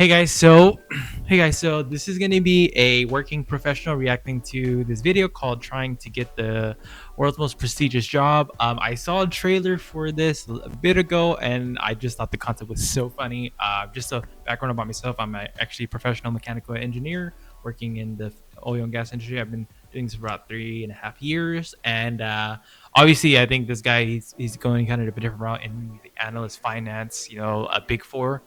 Hey guys, so this is gonna be a working professional reacting to this video called "Trying to Get the World's Most Prestigious Job." I saw a trailer for this a bit ago, and I just thought the concept was so funny. Just a background about myself: I'm actually a professional mechanical engineer working in the oil and gas industry. I've been doing this for about 3.5 years, and obviously, I think this guy he's going kind of a different route in the analyst finance, a big four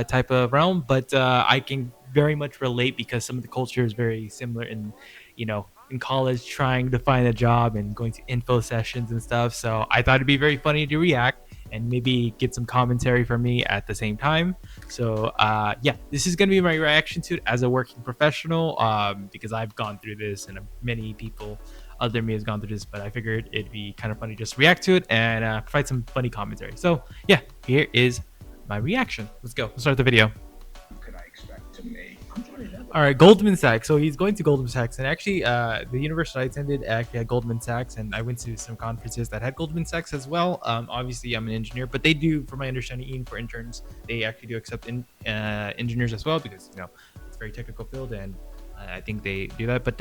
type of realm, but I can very much relate because some of the culture is very similar in college, trying to find a job and going to info sessions and stuff. So I thought it'd be very funny to react and maybe get some commentary from me at the same time. So yeah, this is gonna be my reaction to it as a working professional, because I've gone through this and many people other than me has gone through this, but I figured it'd be kind of funny just react to it and provide some funny commentary. So yeah, here is my reaction. Let's go. Let's start the video. Could I expect to make? All right, Goldman Sachs. So he's going to Goldman Sachs, and actually, the university I attended actually had Goldman Sachs, and I went to some conferences that had Goldman Sachs as well. Obviously, I'm an engineer, but they do, from my understanding, even for interns, they actually do accept engineers as well because it's a very technical field, and I think they do that. But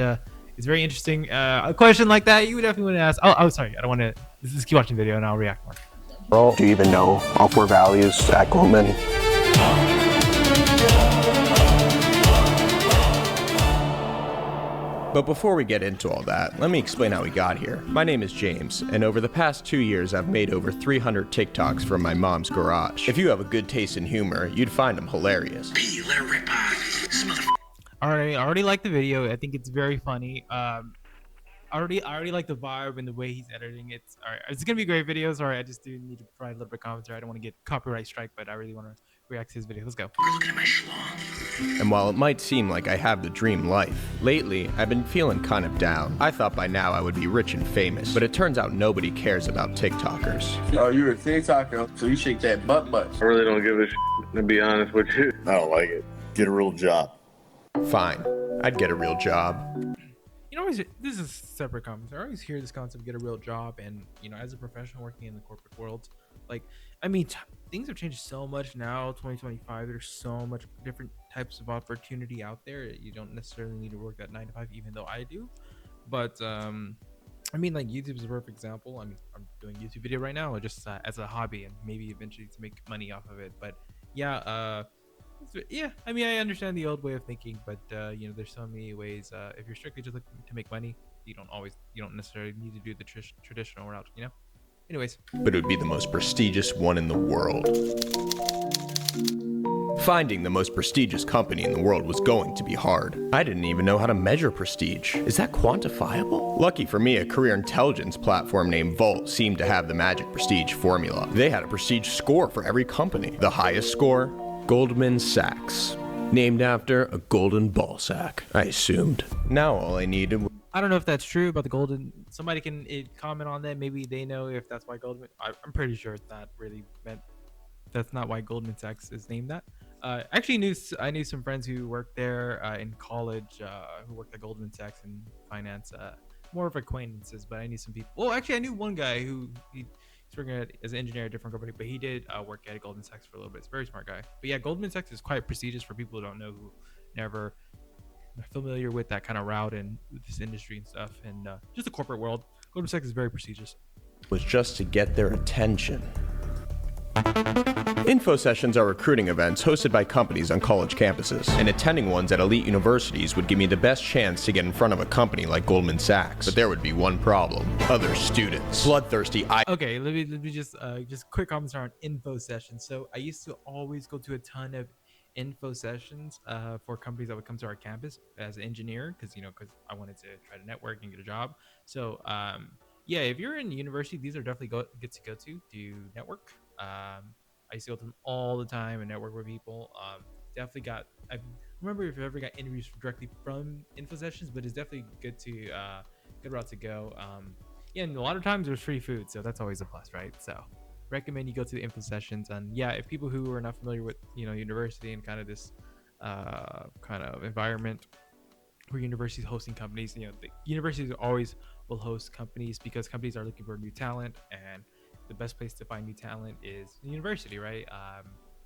it's very interesting. A question like that, you would definitely want to ask. Oh, sorry, I don't want to. Just keep watching the video, and I'll react more. Do you even know all four values at Goldman? But before we get into all that, let me explain how we got here. My name is James, and over the past 2 years I've made over 300 TikToks from my mom's garage. If you have a good taste in humor, you'd find them hilarious. Let her rip Alright, I already like the video. I think it's very funny. I already like the vibe and the way he's editing it. All right, it's gonna be great videos. All right, I just do need to provide a little bit of commentary. I don't want to get copyright strike, but I really want to react to his video. Let's go. We're looking at my schlong. And while it might seem like I have the dream life, lately I've been feeling kind of down. I thought by now I would be rich and famous, but it turns out nobody cares about TikTokers. Oh, you're a TikToker, so you shake that butt. I really don't give a shit, to be honest with you. I don't like it. Get a real job. Fine, I'd get a real job. This is separate comments. I always hear this concept: get a real job, and as a professional working in the corporate world, things have changed so much now. 2025, there's so much different types of opportunity out there. You don't necessarily need to work that 9 to 5, even though I do. But YouTube is a perfect example. I'm doing a YouTube video right now, just as a hobby, and maybe eventually to make money off of it. But yeah, I understand the old way of thinking, but there's so many ways. If you're strictly just looking to make money, you don't necessarily need to do the traditional route. Anyways, But it would be the most prestigious one in the world. Finding the most prestigious company in the world was going to be hard. I didn't even know how to measure prestige. Is that quantifiable? Lucky for me, a career intelligence platform named Volt seemed to have the magic prestige formula. They had a prestige score for every company. The highest score? Goldman Sachs. Named after a golden ball sack, I assumed. Now all I needed was I don't know if that's true about the golden. Somebody can comment on that. Maybe they know if that's why Goldman. I'm pretty sure it's not really meant. That's not why Goldman Sachs is named that. I knew some friends who worked there in college, who worked at Goldman Sachs in finance. More of acquaintances, but I knew some people. Well, actually, I knew one guy who he's working as an engineer at a different company, but he did work at Goldman Sachs for a little bit. It's a very smart guy. But yeah, Goldman Sachs is quite prestigious for people who don't know, who never are familiar with that kind of route and with this industry and stuff, and just the corporate world. Goldman Sachs is very prestigious. just to get their attention. Info sessions are recruiting events hosted by companies on college campuses, and attending ones at elite universities would give me the best chance to get in front of a company like Goldman Sachs. But there would be one problem: other students. Bloodthirsty Okay, let me just quick comments on info sessions. So I used to always go to a ton of info sessions for companies that would come to our campus as an engineer, because I wanted to try to network and get a job. So yeah, if you're in university, these are definitely good to go to network. I used to go to them all the time and network with people. I remember if you ever got interviews directly from info sessions, but it's definitely good route to go. Yeah, and a lot of times there's free food, so that's always a plus, right? So recommend you go to the info sessions. And yeah, if people who are not familiar with university and kind of this kind of environment where universities hosting companies, the universities always will host companies because companies are looking for new talent, and the best place to find new talent is the university, right?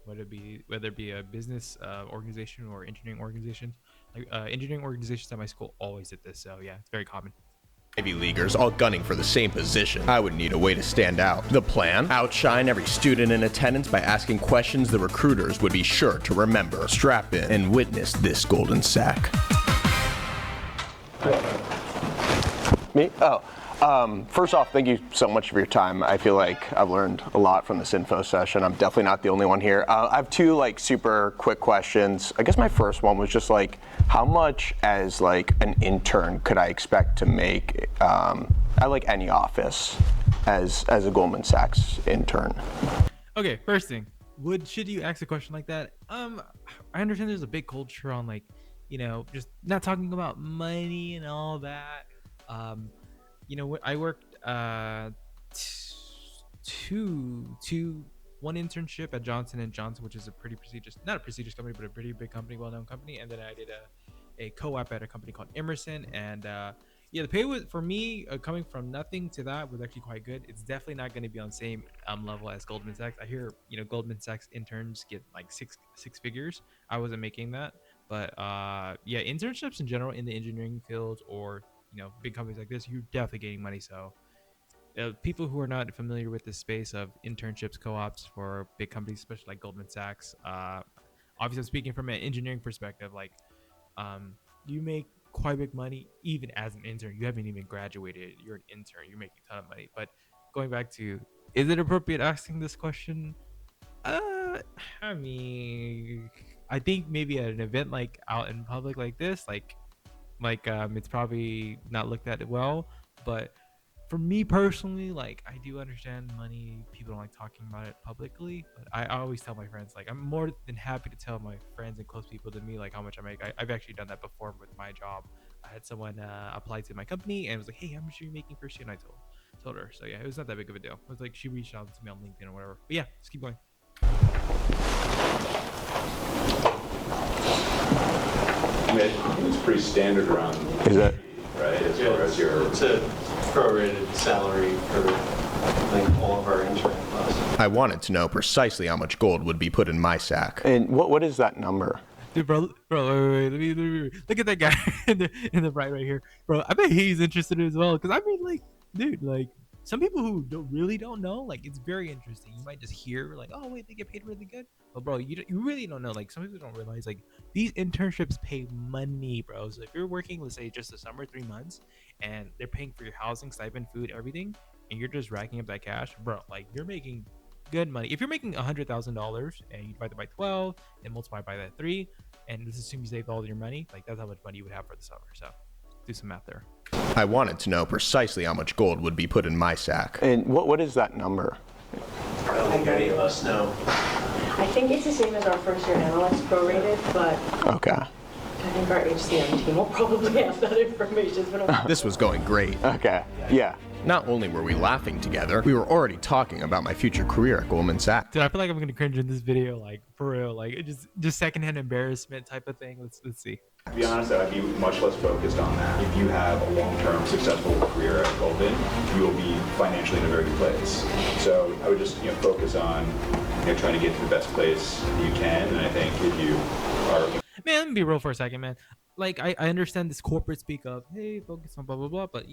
whether it be a business organization or engineering organization. Like engineering organizations at my school always did this, so yeah, it's very common. Ivy Leaguers all gunning for the same position. I would need a way to stand out. The plan? Outshine every student in attendance by asking questions the recruiters would be sure to remember. Strap in and witness this golden sack. Me? First off, thank you so much for your time. I feel like I've learned a lot from this info session. I'm definitely not the only one here. I have two like super quick questions. I guess my first one was just like, how much as like an intern could I expect to make at like any office as a Goldman Sachs intern? Okay, first thing, should you ask a question like that? I understand there's a big culture on like, just not talking about money and all that. I worked one internship at Johnson & Johnson, which is a pretty prestigious, not a prestigious company, but a pretty big company, well-known company. And then I did a co-op at a company called Emerson. And the pay was, for me, coming from nothing to that was actually quite good. It's definitely not going to be on the same level as Goldman Sachs. I hear, Goldman Sachs interns get like six figures. I wasn't making that. But internships in general in the engineering field or big companies like this, you're definitely getting money. So people who are not familiar with the space of internships, co-ops for big companies, especially like Goldman Sachs, obviously I'm speaking from an engineering perspective, like you make quite big money even as an intern. You haven't even graduated, you're an intern, you're making a ton of money. But going back to, is it appropriate asking this question? I mean, I think maybe at an event like out in public like this, it's probably not looked at well. But for me personally, like, I do understand money, people don't like talking about it publicly, but I always tell my friends, like, I'm more than happy to tell my friends and close people to me like how much I make. I've actually done that before with my job. I had someone apply to my company and was like, hey, how much are you making first year? And I told her. So yeah, it was not that big of a deal. It was like she reached out to me on LinkedIn or whatever. But yeah, just keep going. It's pretty standard around. Is it? Right, as far as your... It's a prorated salary for like all of our intern classes. I wanted to know precisely how much gold would be put in my sack. And what is that number? Dude, bro, wait, let me look at that guy in the right here, bro. I bet he's interested as well, because I mean, like, dude, like, some people who really don't know, like, it's very interesting. You might just hear like, oh wait, they get paid really good, but bro, you really don't know. Like, some people don't realize, like, these internships pay money, bro. So if you're working, let's say, just the summer, 3 months, and they're paying for your housing, stipend, food, everything, and you're just racking up that cash, bro, like, you're making good money. If you're making $100,000 and you divide it by 12 and multiply by that 3, and let's assume you saved all your money, like, that's how much money you would have for the summer. So do some math there. I wanted to know precisely how much gold would be put in my sack. And what is that number? I don't think any of us know. I think it's the same as our first year analyst prorated, but Okay. I think our HCM team will probably have that information. This was going great. Okay. Yeah. Not only were we laughing together, we were already talking about my future career at Goldman Sachs. Dude, I feel like I'm gonna cringe in this video, like, for real, like, it just secondhand embarrassment type of thing. Let's see. To be honest, I'd be much less focused on that. If you have a long-term successful career at Goldman, you will be financially in a very good place. So I would just focus on trying to get to the best place you can. And I think if you are... Man, let me be real for a second, man. Like, I understand this corporate speak of, hey, focus on blah, blah, blah. But,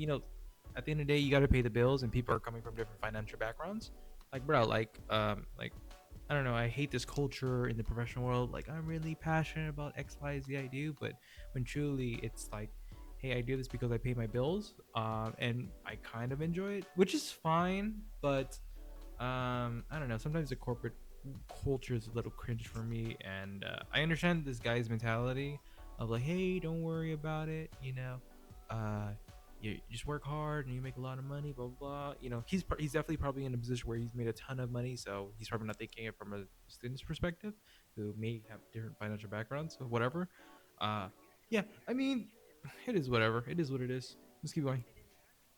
at the end of the day, you got to pay the bills, and people are coming from different financial backgrounds. Like, bro, I don't know, I hate this culture in the professional world. Like, I'm really passionate about X, Y, Z I do, but when truly it's like, hey, I do this because I pay my bills, and I kind of enjoy it, which is fine. But I don't know, sometimes the corporate culture is a little cringe for me, and I understand this guy's mentality of like, hey, don't worry about it, you just work hard and you make a lot of money, blah blah blah. He's definitely probably in a position where he's made a ton of money, so he's probably not thinking it from a student's perspective who may have different financial backgrounds or whatever. Yeah, I mean, it is whatever. It is what it is. Let's keep going.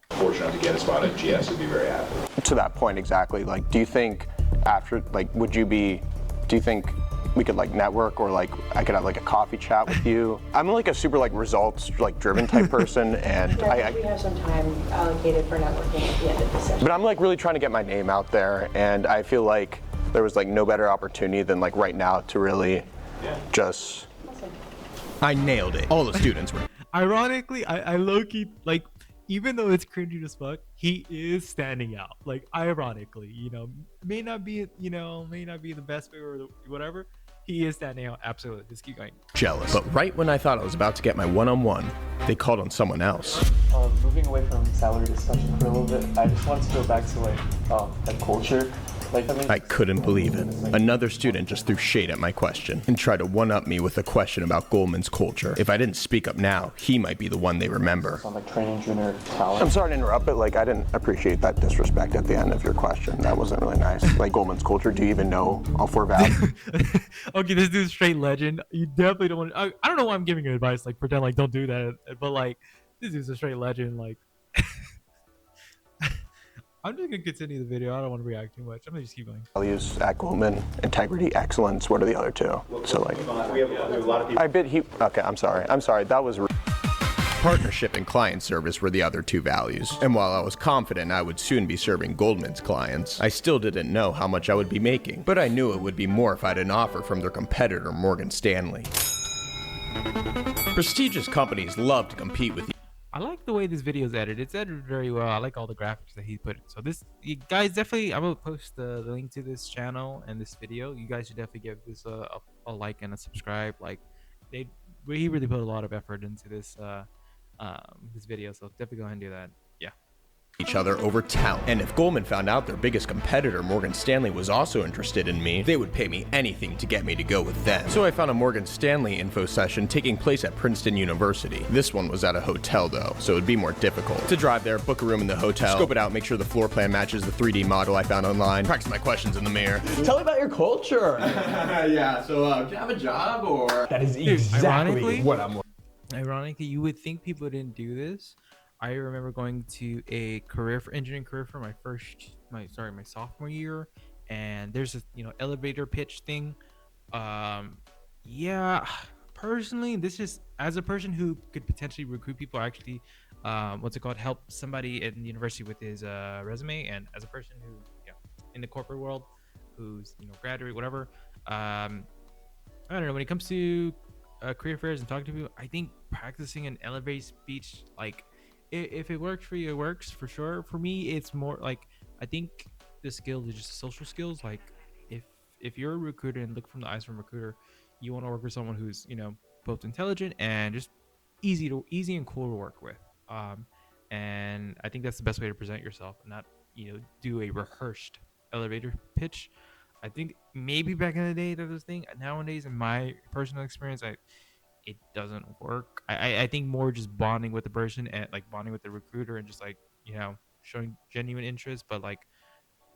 Fortunate to get a spot at GS, would be very happy. To that point, exactly. Like, do you think after, like, do you think we could like network, or like I could have like a coffee chat with you? I'm like a super like results like driven type person, and we have some time allocated for networking at the end of the session. But I'm like really trying to get my name out there, and I feel like there was like no better opportunity than like right now to really just. I nailed it. All the students were. Ironically, I low-key, like, even though it's cringy as fuck, he is standing out. Like, ironically, you know, may not be the best way or whatever. He is standing out. Absolutely. Just keep going. Jealous. But right when I thought I was about to get my one-on-one, they called on someone else. Moving away from salary discussion for a little bit, I just wanted to go back to like culture. Like, I couldn't believe it. Another student just threw shade at my question and tried to one-up me with a question about Goldman's culture. If I didn't speak up now, he might be the one they remember. On like training junior talent. I'm sorry to interrupt, but like I didn't appreciate that disrespect at the end of your question. That wasn't really nice. Like Goldman's culture, do you even know all 4 values? Okay, this dude's straight legend. You definitely don't want to. I don't know why I'm giving you advice. Like, pretend like don't do that. But like, this dude's a straight legend. Like, I'm just gonna continue the video. I don't want to react too much. I'm gonna just keep going. Values at Goldman: integrity, excellence. What are the other 2? So like, We have a lot of people. I bet he. Okay, I'm sorry. That was. Partnership and client service were the other 2 values. And while I was confident I would soon be serving Goldman's clients, I still didn't know how much I would be making. But I knew it would be more if I had an offer from their competitor, Morgan Stanley. Prestigious companies love to compete with I like the way this video is edited. It's edited very well. I like all the graphics that he put. So this, you guys definitely, I will post the link to this channel and this video. You guys should definitely give this a like and a subscribe. Like, he really put a lot of effort into this this video. So definitely go ahead and do that. Yeah. each other over talent. And if Goldman found out their biggest competitor, Morgan Stanley, was also interested in me, they would pay me anything to get me to go with them. So I found a Morgan Stanley info session taking place at Princeton University. This one was at a hotel though, so it'd be more difficult. To drive there, book a room in the hotel, scope it out, make sure the floor plan matches the 3D model I found online, practice my questions in the mirror. Tell me about your culture. Yeah, so do you have a job or? That is exactly what I'm. Ironically, you would think people didn't do this. I remember going to a engineering career for my sophomore year, and there's a elevator pitch thing. Yeah, personally, this is as a person who could potentially recruit people, actually, help somebody in the university with his resume, and as a person who in the corporate world, who's graduate, whatever. I don't know, when it comes to career fairs and talking to people, I think practicing an elevator speech, like, if it works for you, it works for sure. For me, it's more like, I think the skill is just social skills. Like, if you're a recruiter and look from the eyes from a recruiter, you want to work with someone who's both intelligent and just easy and cool to work with. And I think that's the best way to present yourself, and not do a rehearsed elevator pitch. I think maybe back in the day that was a thing. Nowadays, in my personal experience, it doesn't work. I think more just bonding with the person and like bonding with the recruiter and just like showing genuine interest, but like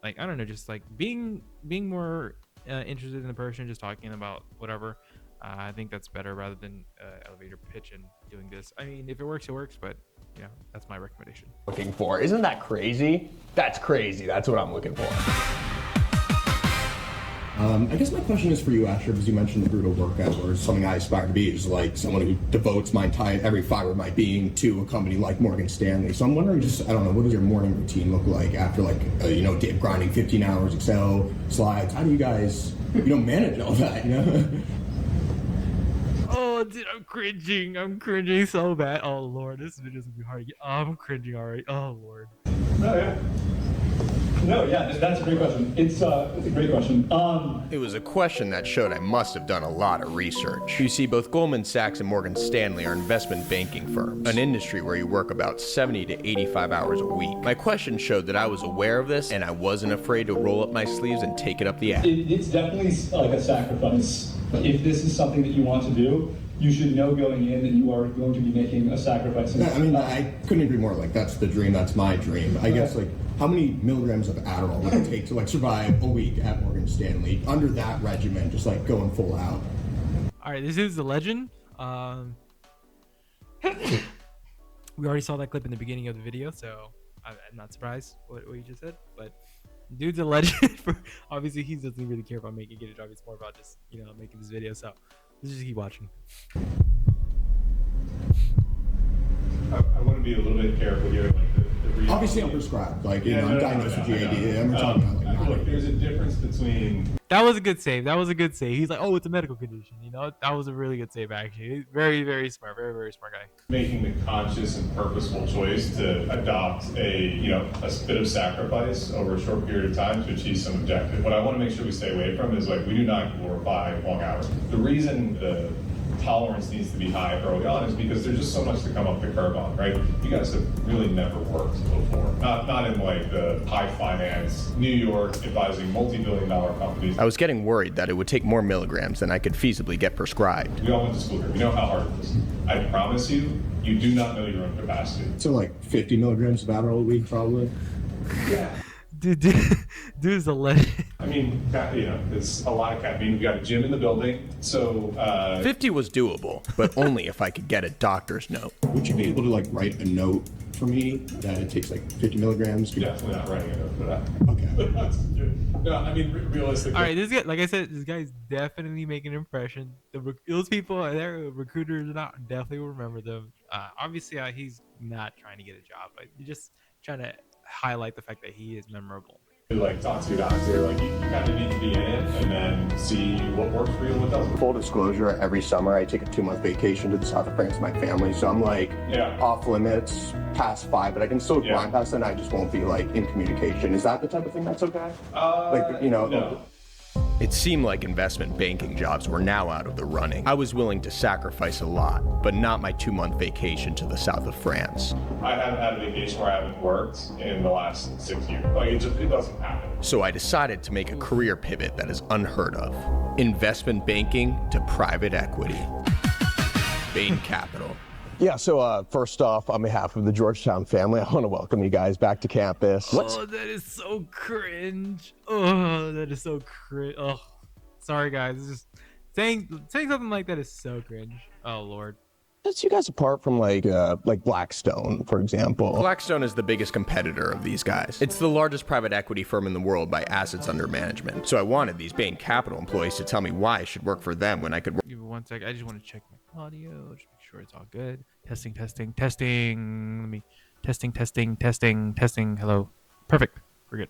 I don't know, just like being more interested in the person, just talking about whatever. I think that's better rather than elevator pitch and doing this. I mean, if it works, it works, but that's my recommendation. Looking for, isn't that crazy? That's crazy. That's what I'm looking for. I guess my question is for you, Asher, because you mentioned the brutal work hours. Something I aspire to be is like someone who devotes every fiber of my being to a company like Morgan Stanley. So I'm wondering, I don't know, what does your morning routine look like after day of grinding 15 hours, Excel, slides? How do you guys, manage all that, Oh, dude, I'm cringing so bad. Oh, Lord, this video's gonna be hard to get. Oh, I'm cringing already. Oh, Lord. That's a great question. It's a great question. It was a question that showed I must have done a lot of research. You see, both Goldman Sachs and Morgan Stanley are investment banking firms, an industry where you work about 70 to 85 hours a week. My question showed that I was aware of this, and I wasn't afraid to roll up my sleeves and take it up the ass. It's definitely like a sacrifice. If this is something that you want to do, you should know going in that you are going to be making a sacrifice. Yeah, I mean, I couldn't agree more. Like, that's the dream. That's my dream. I guess, how many milligrams of Adderall would it take to survive a week at Morgan Stanley under that regimen, just going full out? All right, this is the legend. We already saw that clip in the beginning of the video, so I'm not surprised what you just said. But dude's a legend. Obviously, he doesn't really care about making it a job. It's more about just making this video. So let's just keep watching. I want to be a little bit careful here. Like the for you. Obviously, I'm prescribed. Like, you know, I'm diagnosed with GAD. And we're talking about like. Look, there's a difference between. That was a good save. That was a good save. He's like, oh, it's a medical condition. You know, that was a really good save, actually. Very, very smart. Very, very smart guy. Making the conscious and purposeful choice to adopt a bit of sacrifice over a short period of time to achieve some objective. What I want to make sure we stay away from is like, we do not glorify long hours. The reason the tolerance needs to be high early on is because there's just so much to come up the curve on, right? You guys have really never worked before. Not in like the high finance, New York, advising multi-billion-dollar companies. I was getting worried that it would take more milligrams than I could feasibly get prescribed. We all went to school here. We know how hard it is. I promise you, you do not know your own capacity. So like 50 milligrams of Adderall a week, probably. Yeah. Dude's a legend. I mean, it's a lot of caffeine. We've got a gym in the building, so 50 was doable, but only if I could get a doctor's note. Would you be able to like write a note for me that it takes like 50 milligrams? Definitely not writing a note for that. Okay. No, I mean realistically. All right, this guy, like I said, this guy's definitely making an impression. Those people, their recruiters, definitely will remember them. Obviously, he's not trying to get a job, but you're just trying to highlight the fact that he is memorable. Like talk to your doctor, like you kind of need to be in it and then see what works for you and what doesn't. Full disclosure, every summer I take a 2-month vacation to the south of France with my family, so I'm like off limits past 5, but I can still grind past that and I just won't be like in communication. Is that the type of thing that's okay? No. It seemed like investment banking jobs were now out of the running. I was willing to sacrifice a lot, but not my 2-month vacation to the south of France. I haven't had a vacation where I haven't worked in the last 6 years. Like it doesn't happen. So I decided to make a career pivot that is unheard of. Investment banking to private equity. Bain Capital. Yeah, so first off, on behalf of the Georgetown family, I want to welcome you guys back to campus. Oh, that is so cringe. Oh, that is so cringe. Oh, sorry guys. It's just saying something like that is so cringe. Oh Lord. Sets you guys apart from like Blackstone, for example. Blackstone is the biggest competitor of these guys. It's the largest private equity firm in the world by assets under management. So I wanted these Bain Capital employees to tell me why I should work for them when I could work. Give me 1 sec. I just want to check my audio. Just make sure it's all good. Testing. Let me testing. Hello. Perfect. We're good.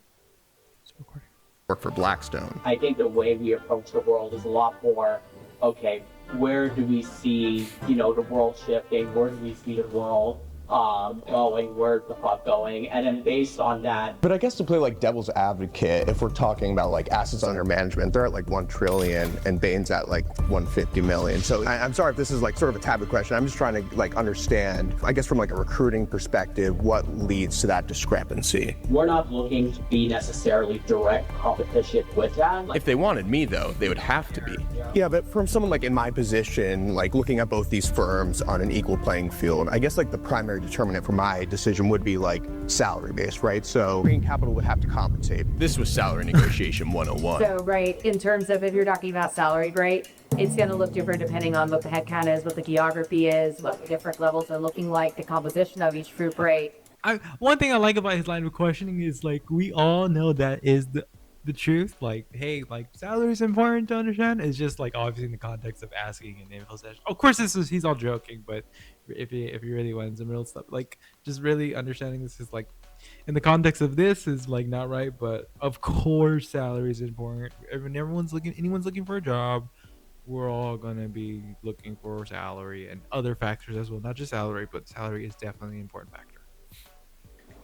It's recording. Work for Blackstone. I think the way we approach the world is a lot more, okay, where do we see, the world shifting? Where do we see the world going? Where's the fuck going? And then based on that. But I guess to play like devil's advocate, if we're talking about like assets under management, they're at like 1 trillion and Bain's at like 150 million. So I'm sorry if this is like sort of a taboo question. I'm just trying to like understand, I guess from like a recruiting perspective, what leads to that discrepancy. We're not looking to be necessarily direct competition with that. If they wanted me though, they would have to be. Yeah, but from someone like in my position, like looking at both these firms on an equal playing field, I guess like the primary determinant for my decision would be like salary based, right? So Bain Capital would have to compensate. This was salary negotiation 101. So, right, in terms of if you're talking about salary, right, it's going to look different depending on what the headcount is, what the geography is, what the different levels are looking like, the composition of each group, right? One thing I like about his line of questioning is like we all know that is the truth. Like, hey, like salary is important to understand. It's just like obviously in the context of asking an info session. Of course, he's all joking, but if he really wants some real stuff, like just really understanding this is like in the context of this is like not right. But of course, salary is important. When anyone's looking for a job, we're all gonna be looking for salary and other factors as well. Not just salary, but salary is definitely an important factor.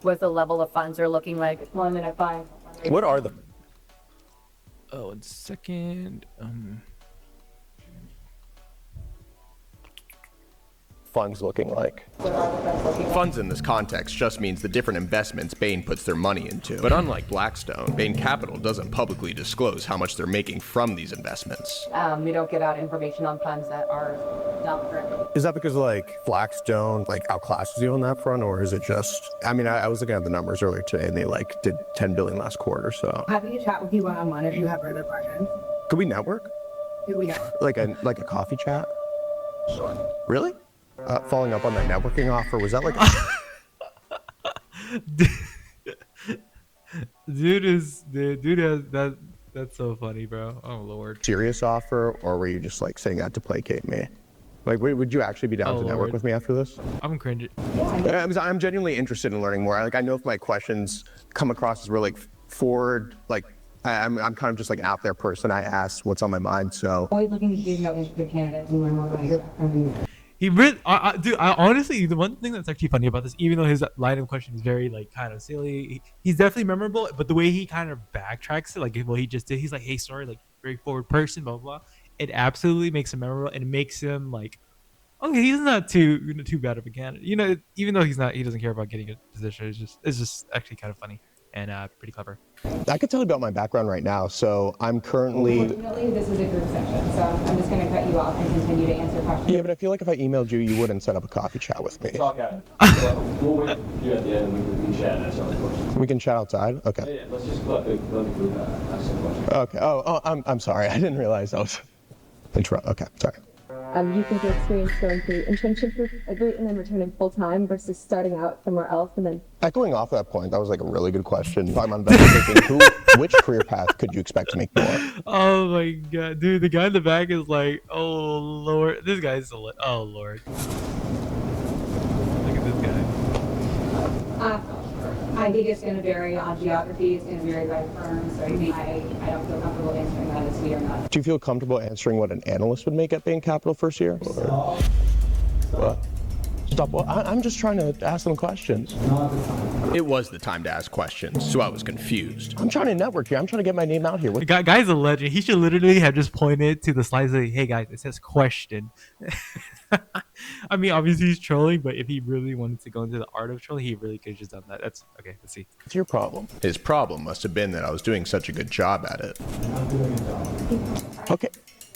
What the level of funds are looking like. 1 minute, 5. What are the? Oh, 1 second. Funds looking like? Funds in this context just means the different investments Bain puts their money into. But unlike Blackstone, Bain Capital doesn't publicly disclose how much they're making from these investments. We don't get out information on funds that are not correct. Is that because like Blackstone like outclasses you on that front, or is it just? I mean, I was looking at the numbers earlier today, and they like did 10 billion last quarter. So Happy to chat with you one-on-one if you have further questions. could we network? Who we have? Like a coffee chat? Really? Following up on that networking offer, was that like dude has that. That's so funny, bro. Oh Lord. serious offer, or were you just like saying that to placate me? Like, would you actually be down to network with me after this? I'm cringe. I'm genuinely interested in learning more. I know if my questions come across as really forward, like I'm kind of just like an out there person. I ask what's on my mind. So Always looking to get into candidates and learn more about your background. He really, dude. Honestly, the one thing that's actually funny about this, even though his line of question is very like kind of silly, he's definitely memorable. But the way he kind of backtracks it, like what he just did, he's like, "Hey, sorry, like very forward person, blah blah blah." It absolutely makes him memorable, and it makes him like, okay, he's not too bad of a candidate. You know, even though he doesn't care about getting a position. It's just actually kind of funny and pretty clever. I could tell you about my background right now. So I'm currently. Unfortunately, this is a group section, so I'm just going to cut you off and continue to answer questions. Yeah, but I feel like if I emailed you, you wouldn't set up a coffee chat with me. Okay. We'll wait for you at the end and we can chat and answer all the questions. We can chat outside. Okay. Yeah, let's just let the group ask some questions. Okay. Oh, I'm sorry. I didn't realize I was interrupt. Okay, sorry. You think your experience going through internships with a group and then returning full time versus starting out somewhere else and then? Echoing off that point, that was like a really good question. I'm on thinking, which career path could you expect to make more? Oh my god, dude! The guy in the back is like, oh lord, this guy's oh lord. Look at this guy. I think it's going to vary on geography. It's going to vary by firm. So I don't feel comfortable answering that as we are not. Do you feel comfortable answering what an analyst would make at Bain Capital first year? Or... What? Stop. Well, I'm just trying to ask them questions. It was the time to ask questions, so I was confused. I'm trying to network here. I'm trying to get my name out here. The guy's a legend. He should literally have just pointed to the slides like, hey guys, it says question. I mean, obviously he's trolling, but if he really wanted to go into the art of trolling, he really could have just done that. That's okay. Let's see. What's your problem? His problem must have been that I was doing such a good job at it. Okay.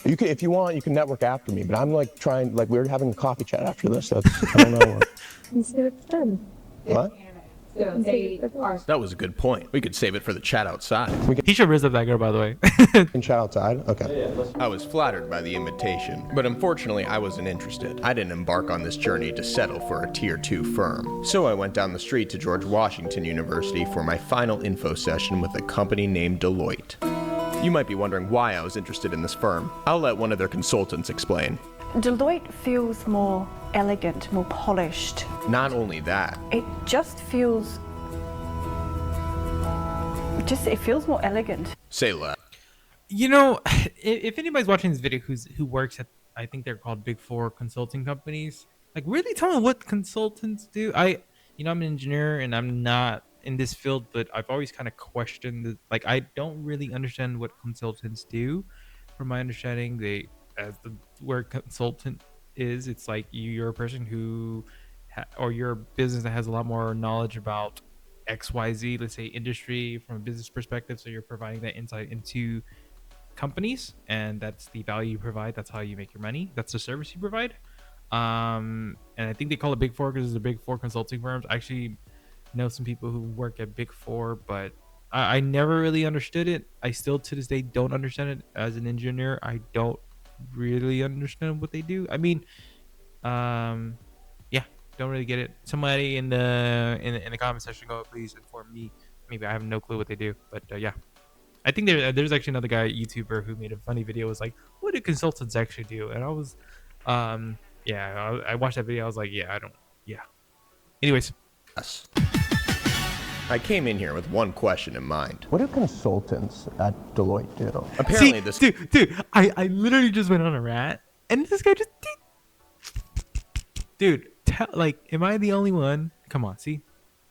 You can, if you want, you can network after me, but I'm like trying, like we're having a coffee chat after this. That's, I don't know. What? That was a good point. We could save it for the chat outside. He should rizz up that girl, by the way. And chat outside? Okay. I was flattered by the invitation, but unfortunately I wasn't interested. I didn't embark on this journey to settle for a tier 2 firm. So I went down the street to George Washington University for my final info session with a company named Deloitte. You might be wondering why I was interested in this firm. I'll let one of their consultants explain. Deloitte feels more elegant, more polished. Not only that, it just feels... it feels more elegant. Say less. You know, if anybody's watching this video who works at, I think they're called Big Four consulting companies, like really tell me what consultants do. I'm an engineer and I'm not in this field, but I've always kind of questioned like I don't really understand what consultants do. From my understanding, as the word consultant is, it's like you're a person who or you're a business that has a lot more knowledge about XYZ, let's say industry from a business perspective, so you're providing that insight into companies, and that's the value you provide. That's how you make your money. That's the service you provide. And I think they call it Big Four because it's the Big Four consulting firms. I actually know some people who work at Big Four, but I never really understood it. I still to this day don't understand it. As an engineer, I don't really understand what they do. I mean, yeah, don't really get it. Somebody in the comment section, go please inform me. Maybe I have no clue what they do, but yeah, I think there's actually another guy, YouTuber, who made a funny video. Was like, what do consultants actually do? And I was, yeah, I watched that video. I was like, yeah, Anyways. Yes. I came in here with one question in mind. What do consultants at Deloitte do? Apparently, dude, I literally just went on a rant, and this guy just, dude, am I the only one? Come on, see?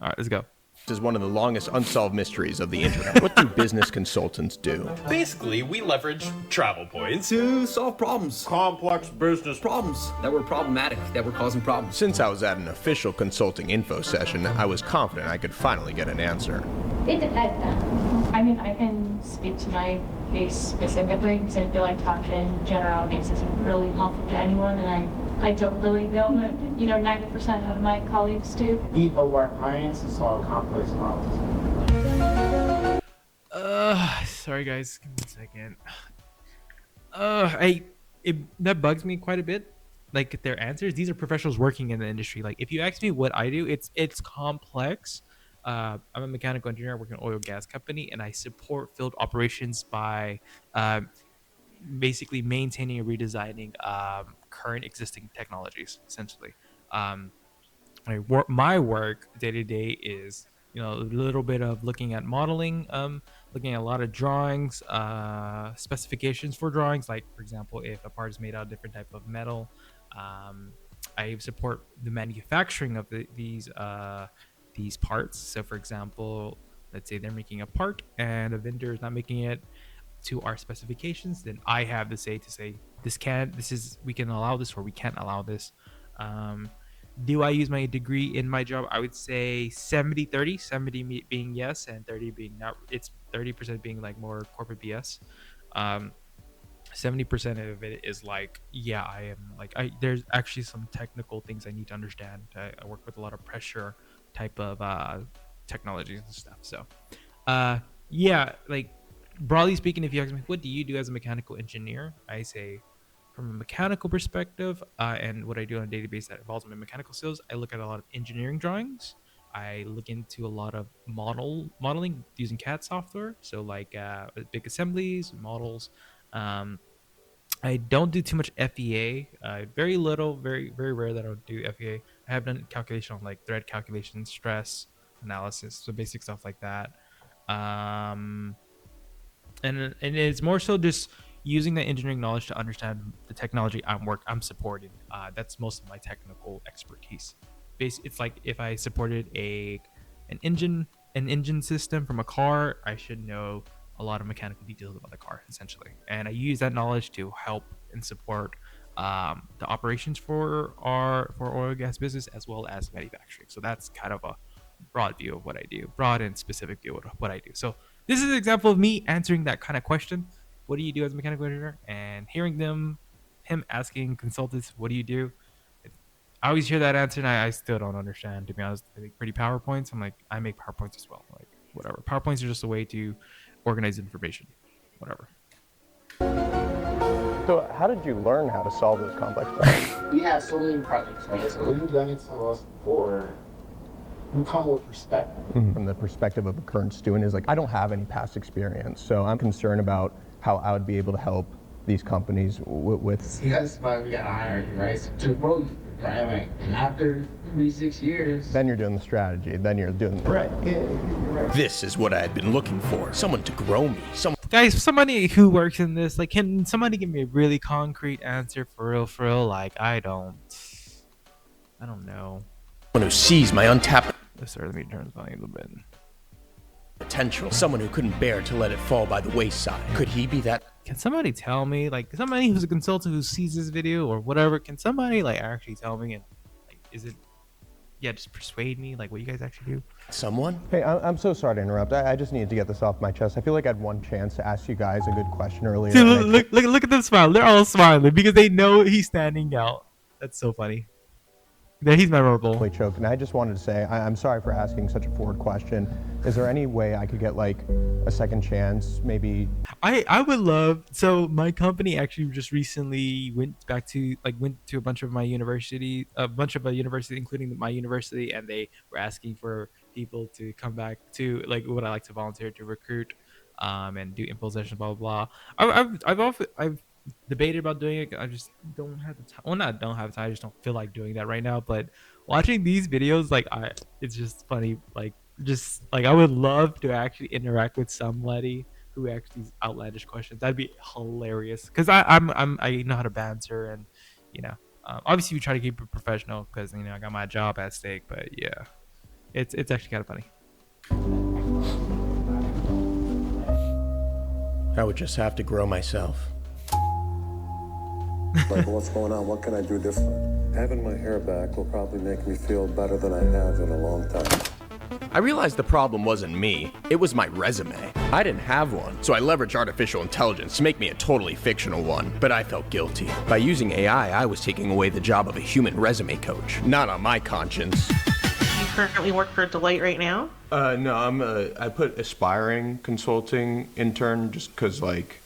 All right, let's go. This is one of the longest unsolved mysteries of the internet. What do business consultants do? Basically, we leverage travel points to solve problems. Complex business problems that were problematic, that were causing problems. Since I was at an official consulting info session, I was confident I could finally get an answer. It depends. I mean, I can speak to my case specifically because I feel like talking in generalities isn't really helpful to anyone, and I don't really know that, 90% of my colleagues do. People work clients to solve complex problems. Sorry guys, give me a second. That bugs me quite a bit. Like their answers, these are professionals working in the industry. Like if you ask me what I do, it's complex. I'm a mechanical engineer. I work in an oil and gas company, and I support field operations by basically maintaining and redesigning current existing technologies, essentially. My work day to day is, you know, a little bit of looking at modeling, looking at a lot of drawings, specifications for drawings. Like, for example, if a part is made out of different type of metal, I support the manufacturing of these parts. So, for example, let's say they're making a part and a vendor is not making it to our specifications, then I have the say to say we can allow this or we can't allow this. Do I use my degree in my job? I would say 70-30, 70 being yes and 30 being not. It's 30% being like more corporate BS. 70% of it is like, yeah, I am like, there's actually some technical things I need to understand. I work with a lot of pressure type of technologies and stuff. So yeah, like broadly speaking, if you ask me what do you do as a mechanical engineer, I say from a mechanical perspective, and what I do on a daily basis that involves my mechanical skills, I look at a lot of engineering drawings. I look into a lot of modeling using CAD software, so like big assemblies, models. I don't do too much FEA. Very little, very rare that I don't do FEA. I have done calculation on like thread calculation, stress analysis, so basic stuff like that. And it's more so just using the engineering knowledge to understand the technology I'm supporting. That's most of my technical expertise. It's like if I supported an engine system from a car, I should know a lot of mechanical details about the car, essentially. And I use that knowledge to help and support the operations for oil and gas business as well as manufacturing. So that's kind of a broad view of what I do, broad and specific view of what I do. So this is an example of me answering that kind of question. What do you do as a mechanical engineer? And hearing him asking consultants, what do you do? I always hear that answer and I still don't understand, to be honest. I think pretty PowerPoints. I'm like, I make PowerPoints as well. Like, whatever. PowerPoints are just a way to organize information. Whatever. So how did you learn how to solve those complex problems? We have so many projects, right? So we've done it to us before. We come with perspective. From the perspective of a current student is like, I don't have any past experience, so I'm concerned about how I would be able to help these companies with. That's why we got to hire you, right? So to grow, right? Like, after 36 years. Then you're doing the strategy. Then you're doing right. Yeah, you're right. This is what I had been looking for. Someone to grow me. Guys, somebody who works in this, like, can somebody give me a really concrete answer for real? Like, I don't know. Someone who sees my untapped. Sorry, let me turn this volume a little bit. Potential. Someone who couldn't bear to let it fall by the wayside. Could he be that? Can somebody tell me, like, somebody who's a consultant who sees this video or whatever, can somebody like actually tell me, and like, is it, yeah, just persuade me, like, what you guys actually do? Someone? Hey, I'm so sorry to interrupt. I just needed to get this off my chest. I feel like I had one chance to ask you guys a good question earlier. See, look at them smile. They're all smiling because they know he's standing out. That's so funny. Yeah, he's memorable. Choke, and I just wanted to say, I'm sorry for asking such a forward question. Is there any way I could get like a second chance, maybe? I would love. So my company actually just recently went to a bunch of universities, including my university, and they were asking for people to come back to like what I like to volunteer to recruit, and do impulse sessions, blah blah blah. I've debated about doing it. I just don't have the time. Well, not don't have time. I just don't feel like doing that right now. But watching these videos, like, it's just funny. Like, just like I would love to actually interact with somebody who asks these outlandish questions. That'd be hilarious. Cause I know how to banter, and you know, obviously we try to keep it professional because you know I got my job at stake. But yeah, it's actually kind of funny. I would just have to grow myself. Like, what's going on? What can I do different? Having my hair back will probably make me feel better than I have in a long time. I realized the problem wasn't me, it was my resume. I didn't have one, so I leveraged artificial intelligence to make me a totally fictional one, but I felt guilty. By using AI, I was taking away the job of a human resume coach. Not on my conscience. You currently work for Deloitte right now? No, I put aspiring consulting intern just because, like,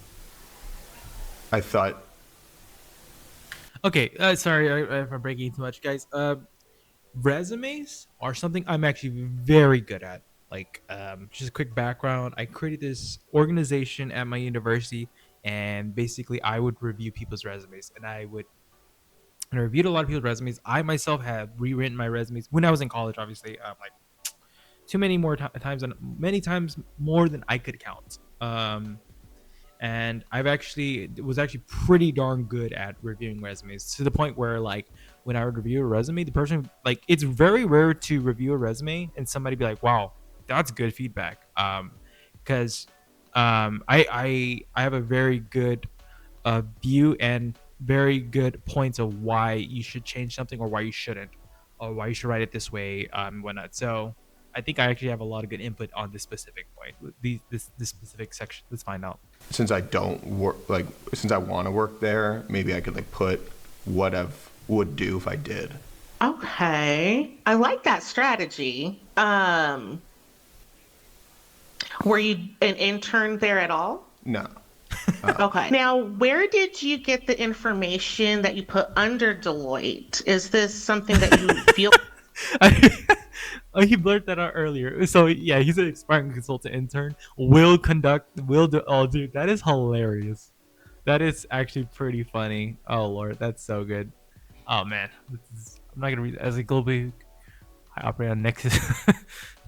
I thought. Okay, sorry if I'm breaking too much, guys. Resumes are something I'm actually very good at. Like, just a quick background. I created this organization at my university, and basically I would review people's resumes, and I would and I reviewed a lot of people's resumes. I myself have rewritten my resumes when I was in college, obviously, like too many more times, and many times more than I could count. And was actually pretty darn good at reviewing resumes, to the point where, like, when I would review a resume, the person, like, it's very rare to review a resume and somebody be like, wow, that's good feedback. Because I have a very good view and very good points of why you should change something or why you shouldn't, or why you should write it this way, whatnot. So I think I actually have a lot of good input on this specific point, this specific section. Let's find out. Since I don't work, like, since I want to work there, maybe I could like put what I would do if I did. Okay. I like that strategy. Were you an intern there at all? No. Okay. Now, where did you get the information that you put under Deloitte? Is this something that you feel? Oh, he blurted that out earlier. So yeah, he's an expiring consultant intern. Oh, dude, that is hilarious. That is actually pretty funny. Oh Lord, that's so good. Oh man, I'm not gonna read that. As a globally, I operate on Nexus,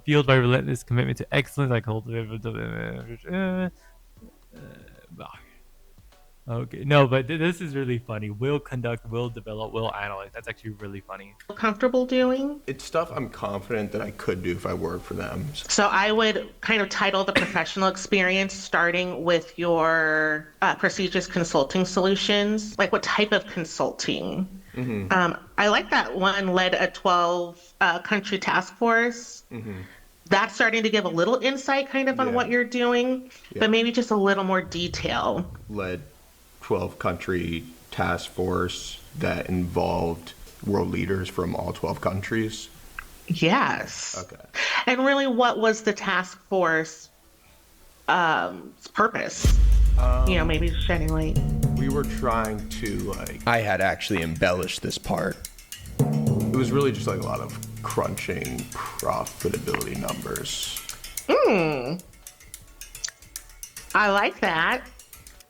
fueled by relentless commitment to excellence. I cultivate. Okay, no, but this is really funny. Will conduct, will develop, will analyze. That's actually really funny. Comfortable doing? It's stuff I'm confident that I could do if I worked for them. So I would kind of title the professional experience starting with your prestigious consulting solutions. Like, what type of consulting? Mm-hmm. I like that one, led a 12 country task force. Mm-hmm. That's starting to give a little insight kind of on what you're doing, but maybe just a little more detail. Led 12 country task force that involved world leaders from all 12 countries. Yes. Okay. And really, what was the task force purpose? Maybe shedding light. We were trying to, like, I had actually embellished this part. It was really just like a lot of crunching profitability numbers. I like that.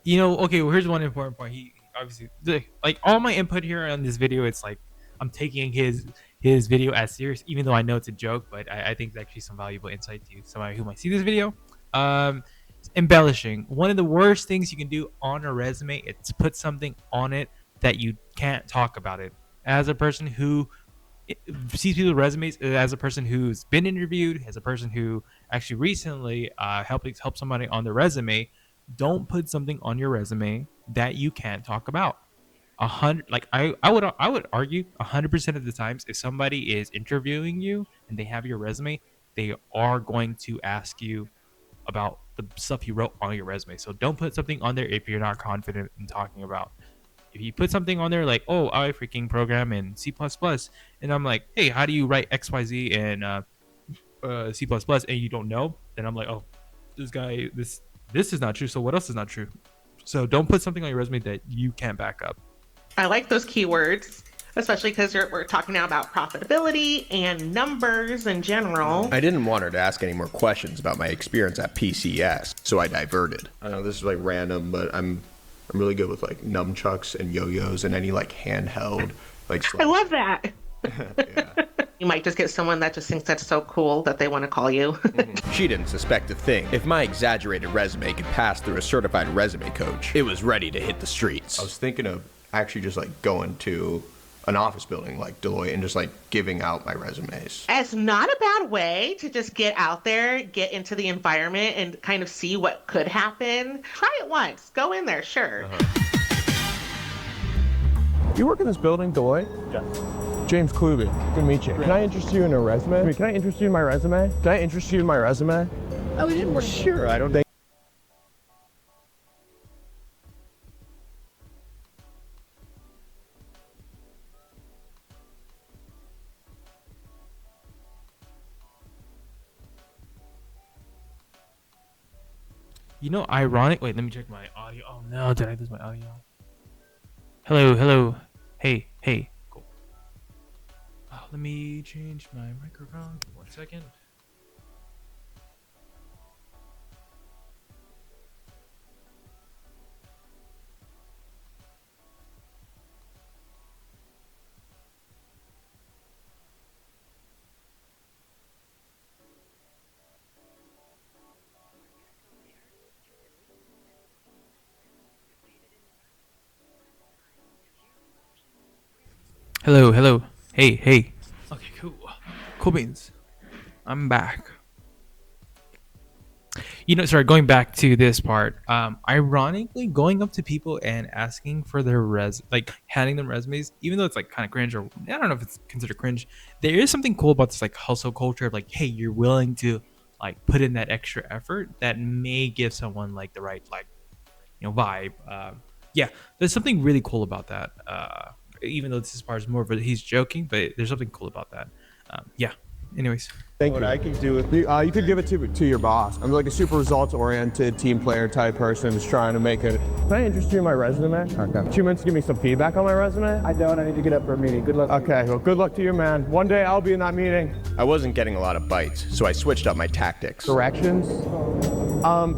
Okay, well, here's one important point. He obviously, like, all my input here on this video, it's like I'm taking his video as serious, even though I know it's a joke, but I think it's actually some valuable insight to somebody who might see this video. Embellishing. One of the worst things you can do on a resume is to put something on it that you can't talk about it. As a person who sees people's resumes, as a person who's been interviewed, as a person who actually recently helped somebody on their resume, don't put something on your resume that you can't talk about. I would argue 100% of the times, if somebody is interviewing you and they have your resume, they are going to ask you about the stuff you wrote on your resume. So don't put something on there if you're not confident in talking about. If you put something on there like, oh, I freaking program in C++, and I'm like, hey, how do you write XYZ in C++, and you don't know, then I'm like, oh, this is not true. So what else is not true? So don't put something on your resume that you can't back up. I like those keywords, especially because we're talking now about profitability and numbers in general. I didn't want her to ask any more questions about my experience at PCS, so I diverted. I know this is like random, but I'm really good with like nunchucks and yo-yos and any like handheld like. I love that. You might just get someone that just thinks that's so cool that they want to call you. She didn't suspect a thing. If my exaggerated resume could pass through a certified resume coach, it was ready to hit the streets. I was thinking of actually just like going to an office building like Deloitte and just like giving out my resumes. It's not a bad way to just get out there, get into the environment, and kind of see what could happen. Try it once. Go in there, sure. You work in this building, Deloitte? Yes. James Kluby, good to meet you. Can I interest you in a resume? Wait, can I interest you in my resume? Can I interest you in my resume? Oh, yeah, sure. I don't think. Ironic. Wait, let me check my audio. Oh no, did I lose my audio? Hello. Hey. Cool. Oh, let me change my microphone. 1 second. Hello, hello. Hey, hey. Okay, cool. Cool beans. I'm back. Sorry, going back to this part. Ironically, going up to people and asking for their handing them resumes, even though it's like kind of cringe, or I don't know if it's considered cringe. There is something cool about this like hustle culture of like, hey, you're willing to like put in that extra effort that may give someone like the right vibe. Yeah, there's something really cool about that. Even though this part is more of he's joking, but there's something cool about that. Yeah. Anyways, thank you. What I can do with you could give it to your boss. I'm like a super results-oriented team player type person who's trying to make it. Can I interest you in my resume? Okay. 2 minutes to give me some feedback on my resume? I don't. I need to get up for a meeting. Good luck. Okay. Well, good luck to you, man. One day I'll be in that meeting. I wasn't getting a lot of bites, so I switched up my tactics. Directions?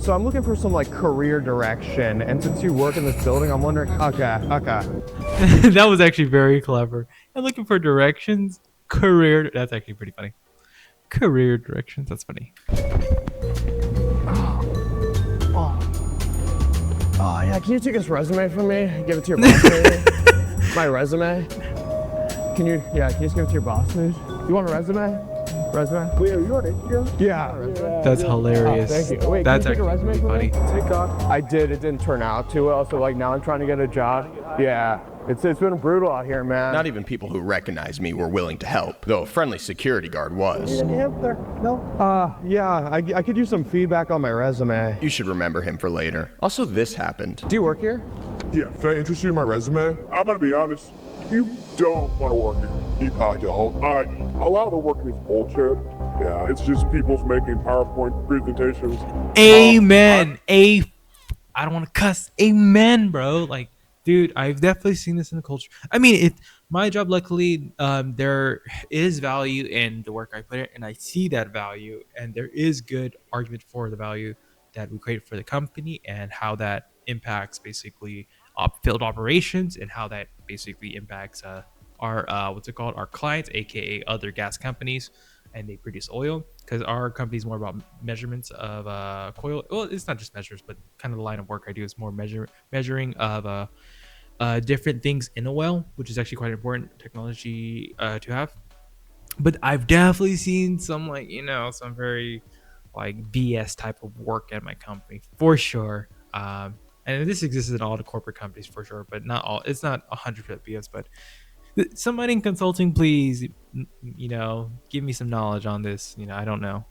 So I'm looking for some like career direction, and since you work in this building, I'm wondering. Okay. That was actually very clever. I'm looking for directions. Career. That's actually pretty funny. Career directions. That's funny. Oh yeah. Can you take this resume from me? Give it to your boss, maybe? My resume. Can you just give it to your boss, please? You want a resume? Wait, are you on it? Yeah. That's hilarious. Thank you. Wait, that's can you take a resume funny. I did. It didn't turn out too well. So like now I'm trying to get a job. Yeah. It's been brutal out here, man. Not even people who recognized me were willing to help, though a friendly security guard was. Any help there? No? Yeah, I could use some feedback on my resume. You should remember him for later. Also, this happened. Do you work here? Yeah, can I interest you in my resume? I'm gonna be honest, you don't want to work here. I don't. A lot of the work is bullshit. Yeah, it's just people's making PowerPoint presentations. Amen. I don't want to cuss. Amen, bro. Like, dude, I've definitely seen this in the culture. I mean, my job, luckily, there is value in the work I put in, and I see that value, and there is good argument for the value that we create for the company and how that impacts basically field operations and how that basically impacts our our clients, aka other gas companies, and they produce oil, because our company is more about measurements of coil. Well, it's not just measures, but kind of the line of work I do is more measuring of different things in a well, which is actually quite important technology to have. But I've definitely seen some some very like BS type of work at my company for sure. And this exists in all the corporate companies for sure, but not all. It's not 100% BS, but somebody in consulting, please, give me some knowledge on this. I don't know.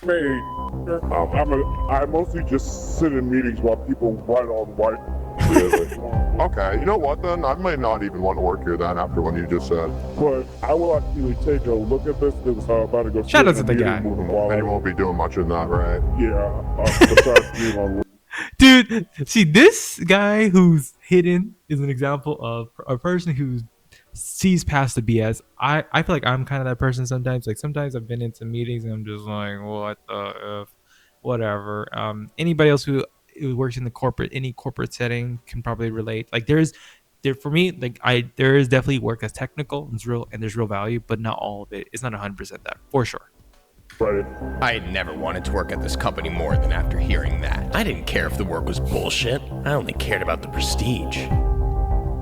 Me, I mostly just sit in meetings while people write on white. Okay, you know what then? I may not even want to work here then after what you just said. But I will actually take a look at this because I'm about to go. Shout out to the guy. And you won't be doing much of that, right? Yeah. Besides being on. Dude, see, this guy who's hidden is an example of a person who sees past the BS. I feel like I'm kind of that person sometimes. Like sometimes I've been into meetings and I'm just like, what the F, whatever. Anybody else who works in any corporate setting can probably relate. Like there is definitely work that's technical and there's real value, but not all of it. It's not 100% that for sure. I had never wanted to work at this company more than after hearing that. I didn't care if the work was bullshit. I only cared about the prestige.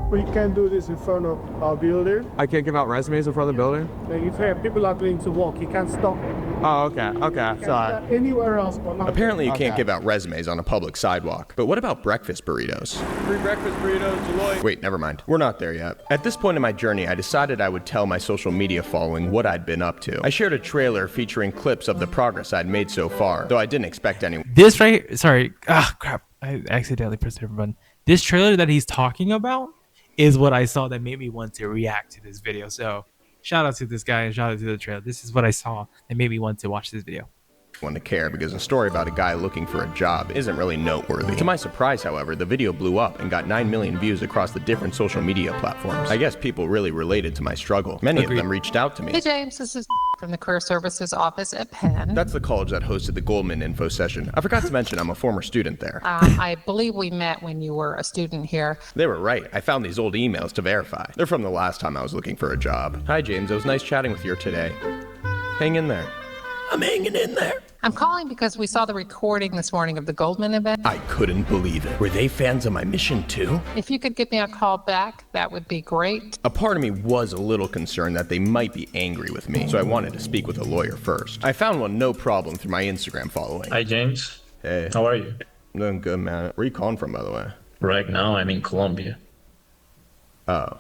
We can't do this in front of our building. I can't give out resumes in front of the building? Like if people are going to walk, you can't stop. Oh, okay. Sorry. Anywhere else but not. Apparently you can't give out resumes on a public sidewalk. But what about breakfast burritos? Free breakfast burritos, Deloitte. Wait, never mind. We're not there yet. At this point in my journey, I decided I would tell my social media following what I'd been up to. I shared a trailer featuring clips of the progress I'd made so far, though I didn't expect anyone. This right? Sorry. Crap. I accidentally pressed the button. This trailer that he's talking about is what I saw that made me want to react to this video. So shout out to this guy and shout out to the trailer. This is what I saw that made me want to watch this video. Want to care because a story about a guy looking for a job isn't really noteworthy. To my surprise, however, the video blew up and got 9 million views across the different social media platforms. I guess people really related to my struggle. Many of them reached out to me. Hey James, this is from the Career Services Office at Penn. That's the college that hosted the Goldman Info session. I forgot to mention I'm a former student there. I believe we met when you were a student here. They were right. I found these old emails to verify. They're from the last time I was looking for a job. Hi James, it was nice chatting with you today. Hang in there. I'm hanging in there. I'm calling because we saw the recording this morning of the Goldman event. I couldn't believe it. Were they fans of my mission too? If you could give me a call back, that would be great. A part of me was a little concerned that they might be angry with me, so I wanted to speak with a lawyer first. I found one no problem through my Instagram following. Hi, James. Hey. How are you? I'm doing good, man. Where are you calling from, by the way? Right now, I'm in Colombia. Oh.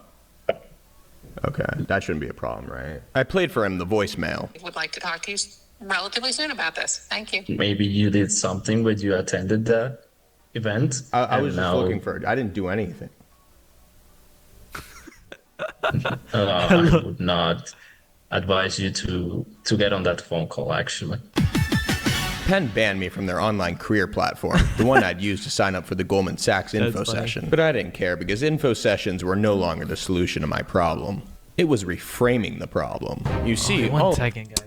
Okay, that shouldn't be a problem, right? I played for him the voicemail. Would like to talk to you relatively soon about this. Thank you. Maybe you did something when you attended that event. I was just looking for it. I didn't do anything. I would not advise you to get on that phone call, actually. Penn banned me from their online career platform, the one I'd used to sign up for the Goldman Sachs info session. But I didn't care because info sessions were no longer the solution to my problem. It was reframing the problem. You see, one second, guys.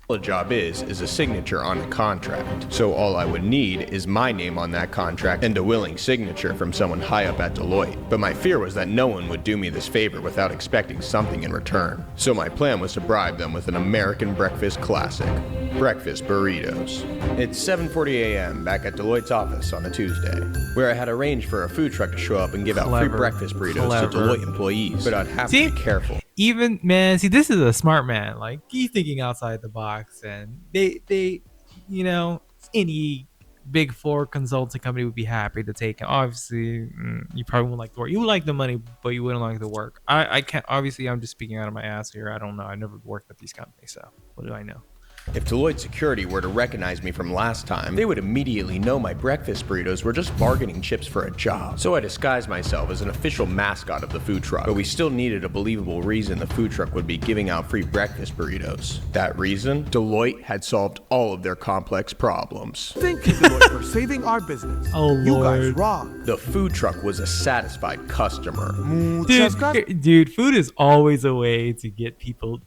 A job is a signature on a contract. So all I would need is my name on that contract and a willing signature from someone high up at Deloitte. But my fear was that no one would do me this favor without expecting something in return. So my plan was to bribe them with an American breakfast classic, breakfast burritos. It's 7:40 a.m. back at Deloitte's office on a Tuesday, where I had arranged for a food truck to show up and give out free breakfast burritos to Deloitte employees. But I'd have to be careful. Even, man, see, this is a smart man. Like, he's thinking outside the box, and they, you know, any big four consulting company would be happy to take him. Obviously, you probably wouldn't like the work. You would like the money, but you wouldn't like the work. I can't, obviously, I'm just speaking out of my ass here. I don't know. I never worked at these companies, so what do I know? If Deloitte Security were to recognize me from last time, they would immediately know my breakfast burritos were just bargaining chips for a job. So I disguised myself as an official mascot of the food truck, but we still needed a believable reason the food truck would be giving out free breakfast burritos. That reason? Deloitte had solved all of their complex problems. Thank you, Deloitte, for saving our business. Oh, you Lord. guys rock. The food truck was a satisfied customer. Dude, food is always a way to get people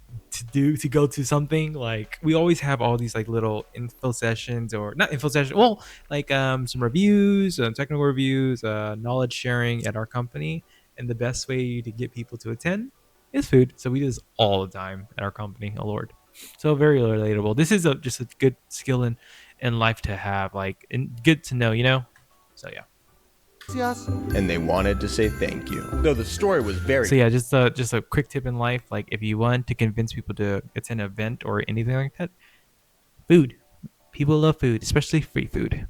to go to something. Like, we always have all these like little info sessions, or not info sessions, well, like some reviews, technical reviews, knowledge sharing at our company, and the best way to get people to attend is food. So we do this all the time at our company. Oh Lord. So very relatable. This is just a good skill in life to have, like, and good to know, you know. So yeah. And they wanted to say thank you. Though the story was very... So yeah, just a quick tip in life. Like, if you want to convince people to attend an event or anything like that, food. People love food, especially free food.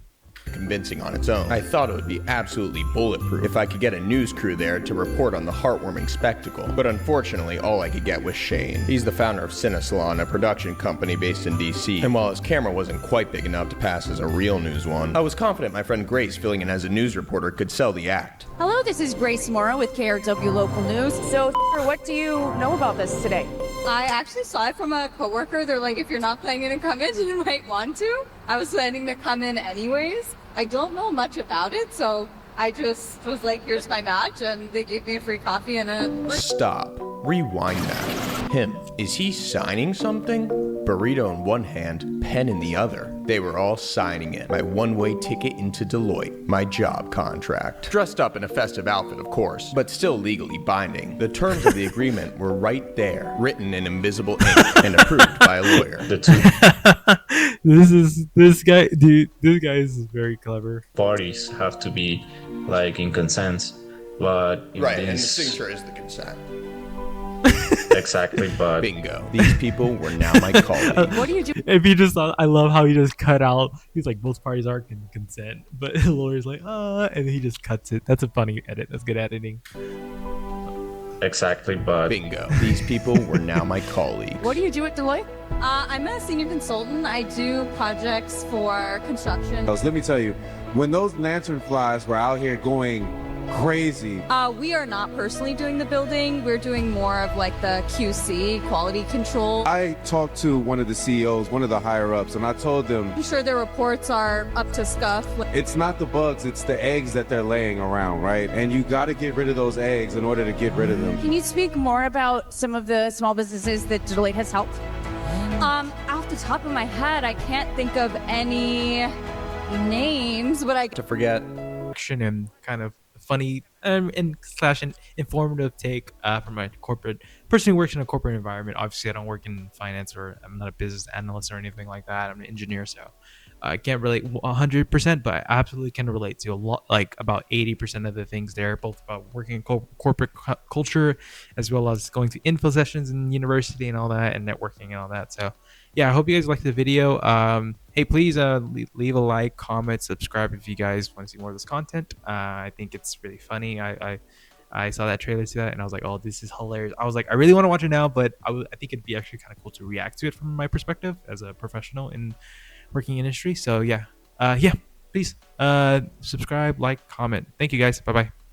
Convincing on its own. I thought it would be absolutely bulletproof if I could get a news crew there to report on the heartwarming spectacle. But unfortunately, all I could get was Shane. He's the founder of Cinesalon, a production company based in DC. And while his camera wasn't quite big enough to pass as a real news one, I was confident my friend Grace, filling in as a news reporter, could sell the act. Hello, this is Grace Morrow with KRW Local News. So, what do you know about this today? I actually saw it from a coworker. They're like, if you're not planning to come in, you might want to. I was planning to come in anyways. I don't know much about it, so I just was like, here's my badge, and they gave me a free coffee and a... Stop. Rewind that. Him. Is he signing something? Burrito in one hand, pen in the other. They were all signing it. My one-way ticket into Deloitte. My job contract. Dressed up in a festive outfit, of course, but still legally binding. The terms of the agreement were right there, written in invisible ink and approved by a lawyer. This guy is very clever. Parties have to be like in consent, but right, and the signature is the consent. Exactly, but bingo. These people were now my colleagues. What do you do? If you just, I love how he just cut out. He's like, both parties are in consent, but the lawyer's like, and he just cuts it. That's a funny edit. That's good editing. Exactly, but bingo. These people were now my colleagues. What do you do at Deloitte? I'm a senior consultant. I do projects for construction. Let me tell you, when those lantern flies were out here going crazy. We are not personally doing the building. We're doing more of like the QC, quality control. I talked to one of the CEOs, one of the higher ups, and I told them, I'm sure their reports are up to scuff. It's not the bugs, it's the eggs that they're laying around, right? And you got to get rid of those eggs in order to get rid of them. Can you speak more about some of the small businesses that Deloitte has helped? I'll have the top of my head, I can't think of any names, but I to forget action and kind of funny and slash an informative take from a corporate person who works in a corporate environment. Obviously, I don't work in finance, or I'm not a business analyst or anything like that. I'm an engineer, so I can't relate 100%, but I absolutely can relate to a lot, like about 80% of the things there, both about working in corporate culture, as well as going to info sessions in university and all that, and networking and all that. So yeah, I hope you guys liked the video. Hey, please leave a like, comment, subscribe if you guys want to see more of this content. I think it's really funny. I saw that trailer to that, and I was like, oh, this is hilarious. I was like, I really want to watch it now, but I think it'd be actually kind of cool to react to it from my perspective as a professional in working industry. So yeah, please subscribe, like, comment. Thank you guys. Bye bye.